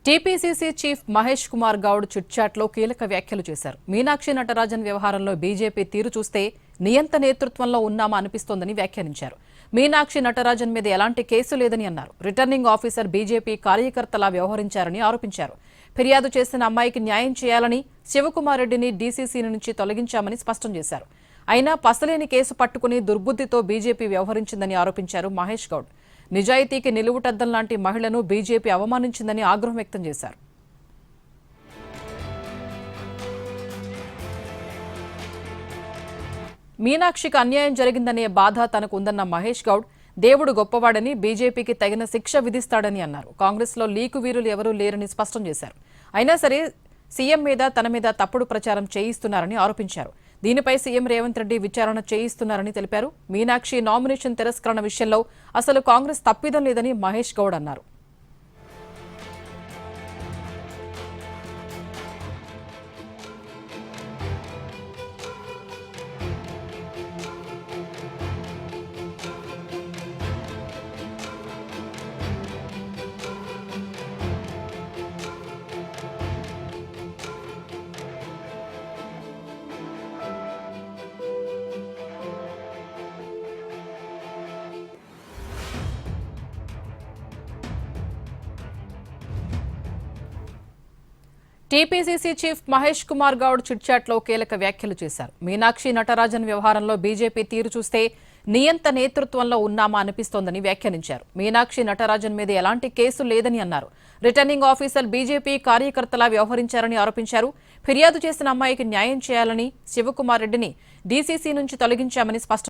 TPCC chief Mahesh Kumar Goud చిట్చాట్లో కీలక వ్యాఖ్యలు చేశారు. మీనాక్షి నటరాజన్ వ్యవహారంలో బీజేపీ తీరు చూస్తే నియంత నేతృత్వంలో ఉన్నామా అనిపిస్తోందని వ్యాఖ్యానించారు. మీనాక్షి నటరాజన్ మీద ఎలాంటి కేసు లేదని అన్నారు. రిటర్నింగ్ ఆఫీసర్ బీజేపీ కార్యకర్తలా వ్యవహరించారని ఆరోపించారు. ఫిర్యాదు చేసిన అమ్మాయికి న్యాయం చేయాలని శివకుమార్ రెడ్డిని డీసీసీ నుంచి తొలగించామని స్పష్టం చేశారు. అయినా పసలేని కేసు పట్టుకుని దుర్బుద్ధితో బీజేపీ వ్యవహరించిందని ఆరోపించారు మహేష్ గౌడ్. నిజాయితీకి నిలువుటద్దం లాంటి మహిళను బీజేపీ అవమానించిందని ఆగ్రహం వ్యక్తం చేశారు. మీనాక్షికి అన్యాయం జరిగిందనే బాధ తనకు ఉందన్న మహేష్ గౌడ్ దేవుడు గొప్పవాడని బీజేపీకి తగిన శిక్ష విధిస్తాడని అన్నారు. కాంగ్రెస్లో లీకు వీరులు ఎవరూ లేరని స్పష్టం చేశారు. అయినా సరే సీఎం మీద తన మీద తప్పుడు ప్రచారం చేయిస్తున్నారని ఆరోపించారు. దీనిపై సీఎం రేవంత్ రెడ్డి విచారణ చేయిస్తున్నారని తెలిపారు. మీనాక్షి నామినేషన్ తిరస్కరణ విషయంలో అసలు కాంగ్రెస్ తప్పిదం లేదని మహేష్ గౌడ్ అన్నారు. టీపీసీసీ చీఫ్ మహేష్ కుమార్ గౌడ్ చిట్చాట్లో కీలక వ్యాఖ్యలు చేశారు. మీనాక్షి నటరాజన్ వ్యవహారంలో బీజేపీ తీరు చూస్తే నియంత నేతృత్వంలో ఉన్నామా అనిపిస్తోందని వ్యాఖ్యానించారు. మీనాక్షి నటరాజన్ మీద ఎలాంటి కేసు లేదని అన్నారు. రిటర్నింగ్ ఆఫీసర్ బీజేపీ కార్యకర్తలా వ్యవహరించారని ఆరోపించారు. ఫిర్యాదు చేసిన అమ్మాయికి న్యాయం చేయాలని శివకుమార్ రెడ్డిని డీసీసీ నుంచి తొలగించామని స్పష్టం